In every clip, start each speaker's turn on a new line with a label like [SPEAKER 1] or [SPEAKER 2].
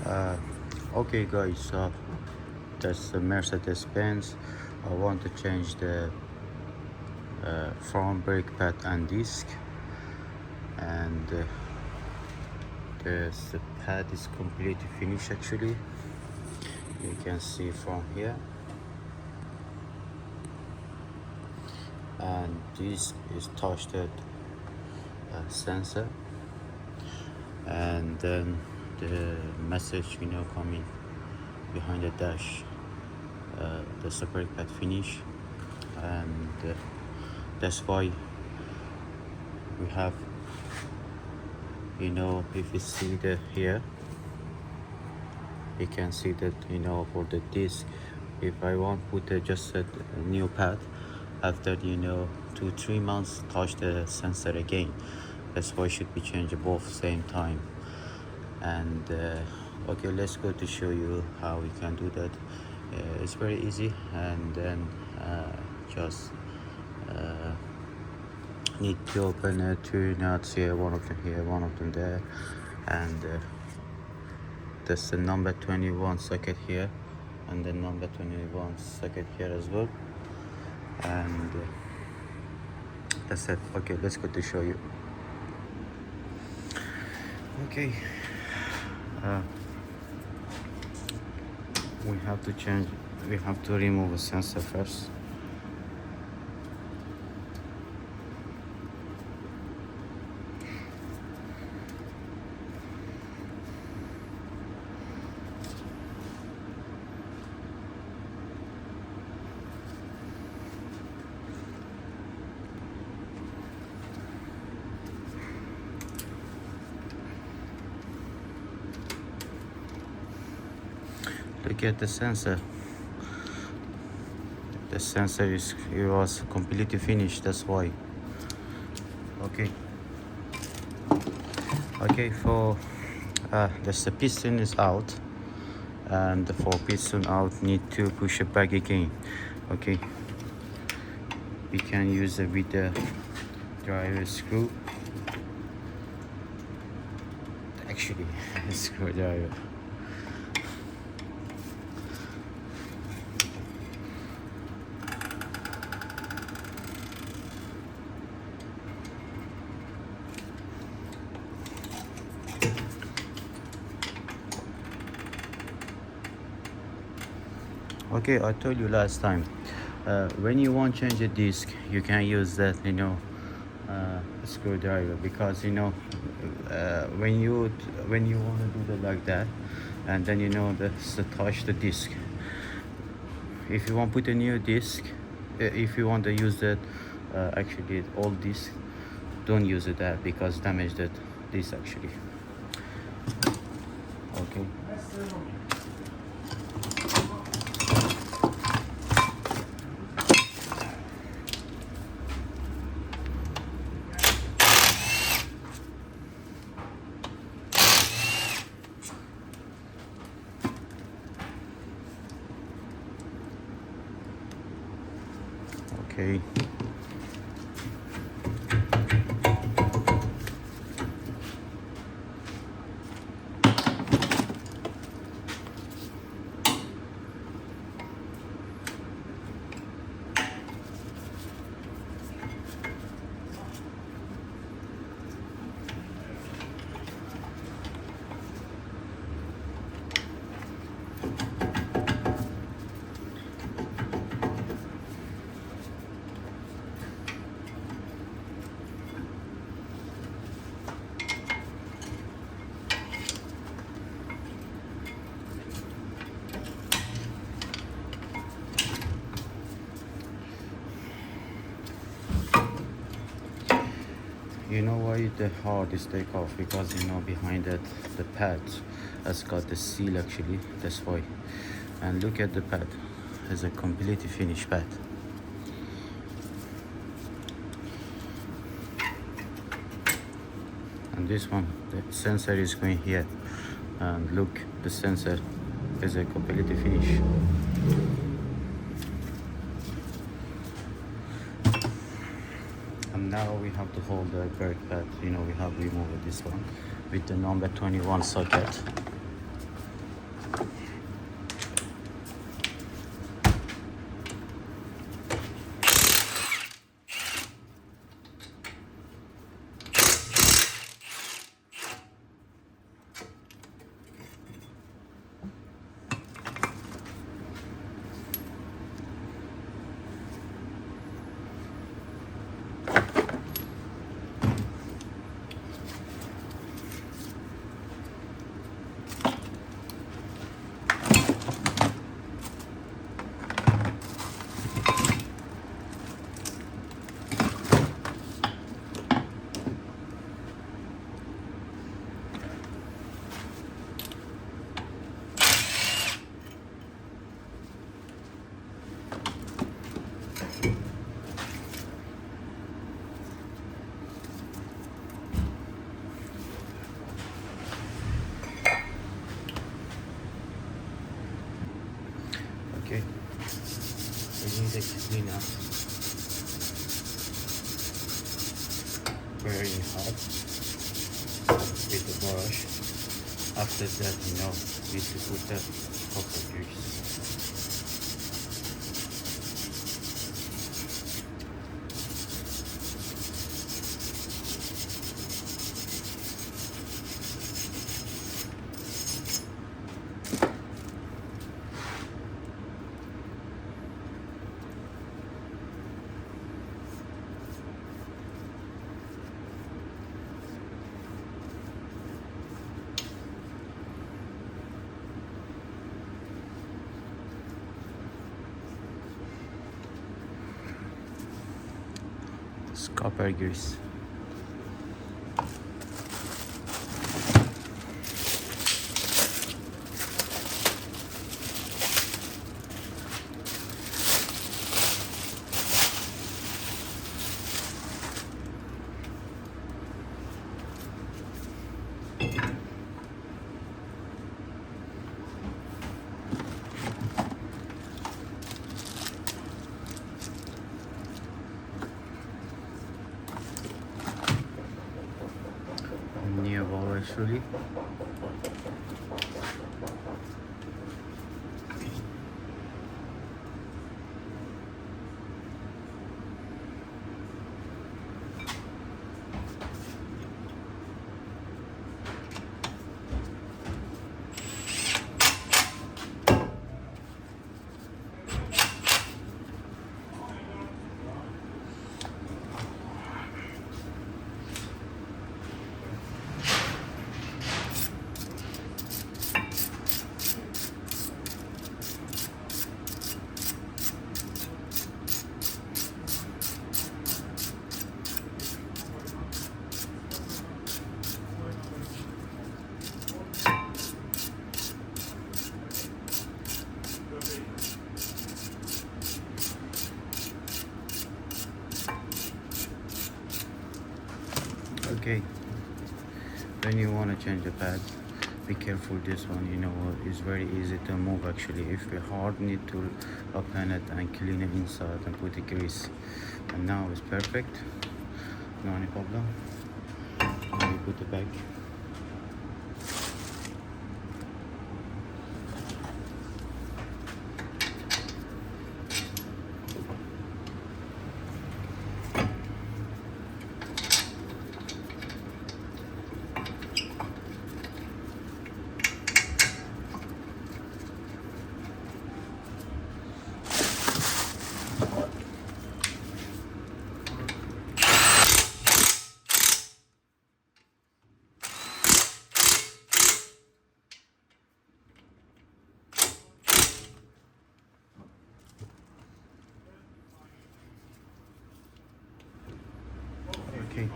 [SPEAKER 1] Uh, okay guys, so that's the Mercedes-Benz. I want to change the front brake pad and disc, and the pad is completely finished actually. You can see from here, and this is touched sensor, and then the message coming behind the dash, the brake pad finish, and that's why we have, if you see the here, you can see that for the disc, if I want put just a new pad, after 2-3 months touch the sensor again. That's why it should be changed both same time. And okay, let's go to show you how we can do that. It's very easy, and then just need to open two nuts here, one of them here, one of them there, and there's the number 21 socket here, and the number 21 socket here as well, and that's it. Okay, let's go to show you. Okay, we have to remove a sensor first. Look at the sensor. The sensor it was completely finished, that's why. Okay, for the piston is out, and the for piston out need to push it back again. Okay, we can use it with the driver screw, actually screwdriver. Okay, I told you last time, when you want to change a disc, you can use that screwdriver, because when you want to do that like that, and then touch the disc. If you want to put a new disc, if you want to use that actually old disc, don't use it that, because damage that disc actually. Okay. Okay. You know why the hard is take off? Because behind that the pad has got the seal actually, that's why. And look at the pad, it's a completely finished pad. And this one, the sensor is going here, and look, the sensor is a completely finished. And now we have to hold the brake pad. We have removed this one with the number 21 socket. Okay, we need to clean up very hard with the brush. After that, we need to put the copper grease. It's copper grease. New ball actually. Okay, when you want to change the pad, be careful. This one, is very easy to move actually. If you hard, need to open it and clean it inside and put the grease. And now it's perfect, no any problem. Now you put it back. Okay.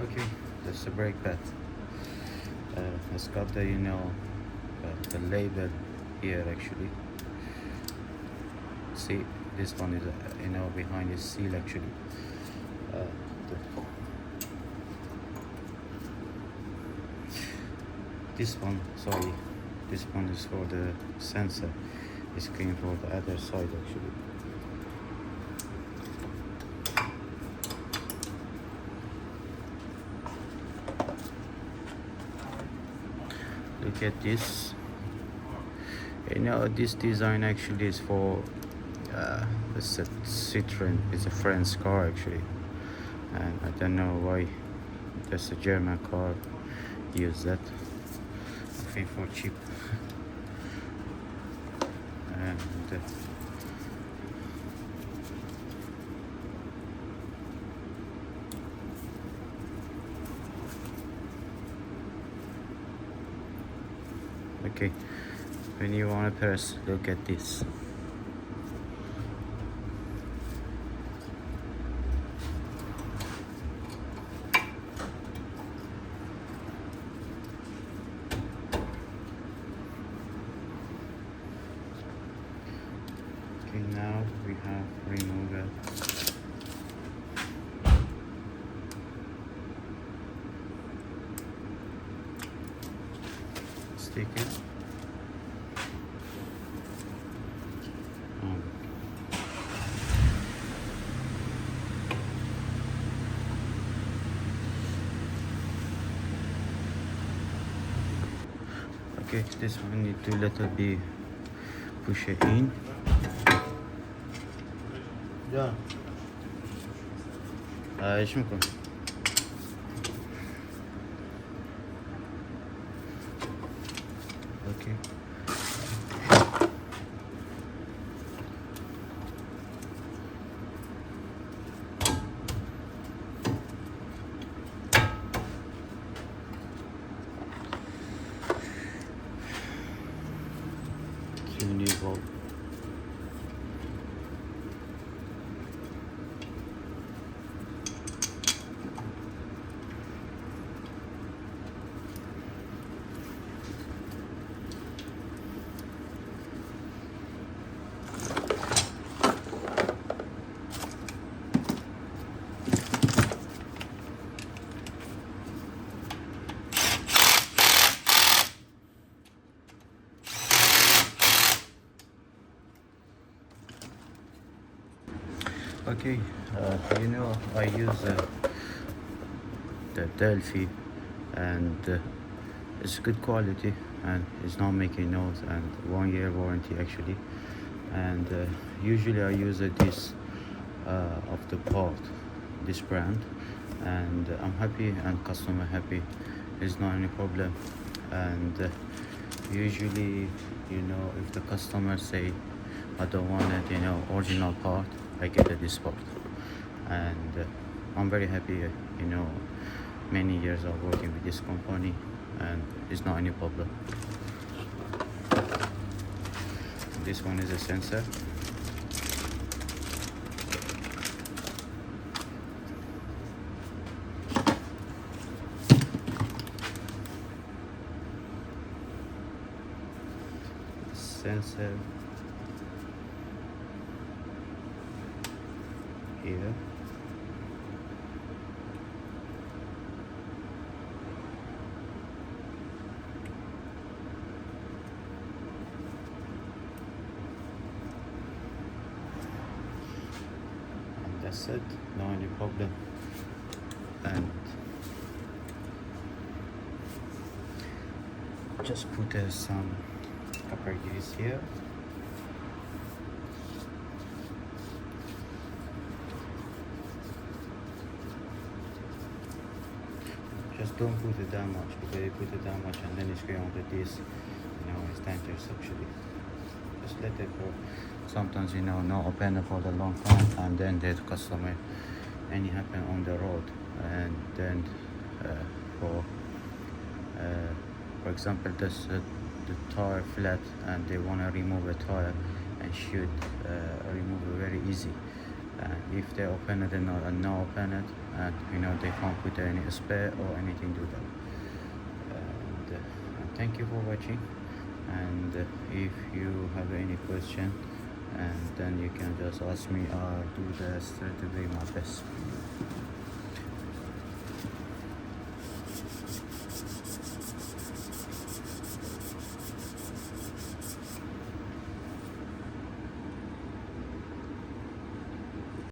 [SPEAKER 1] Okay, that's the brake pad. It's got the the label here actually. See, this one is behind the seal actually. The, this one, sorry, this one is for the sensor. It's screen for the other side actually. Look at this. This design actually is for it's a Citroen. It's a French car actually, and I don't know why there's a German car use that. I think for cheap. And okay, when you want to press, look at this. Okay, now we have removed it. sticker. Um, okay, this one need to little bit push it in.
[SPEAKER 2] Yeah.
[SPEAKER 1] ايش ممكن اوكي new bulb. Okay, I use the Delphi, and it's good quality and it's not making noise, and 1 year warranty actually. And usually I use this of the part, this brand, and I'm happy and customer happy. It's not any problem. And usually, if the customer say I don't want it, original part, I get this part. And I'm very happy, many years of working with this company, and it's not any problem. This one is a sensor. Sensor here. And that's it, no any problem. And just put some copper grease here. Just don't put it that much, because you put it that much and then it's going on the disc, it's dangerous actually. Just let it go. Sometimes not open it for the long time, and then the customer any happen on the road, and then for example the tire flat and they want to remove a tire, and should remove it very easy. If they open it and not open it, and they can't put any spare or anything to that. And thank you for watching, and if you have any question, and then you can just ask me. I'll do the straight away my best.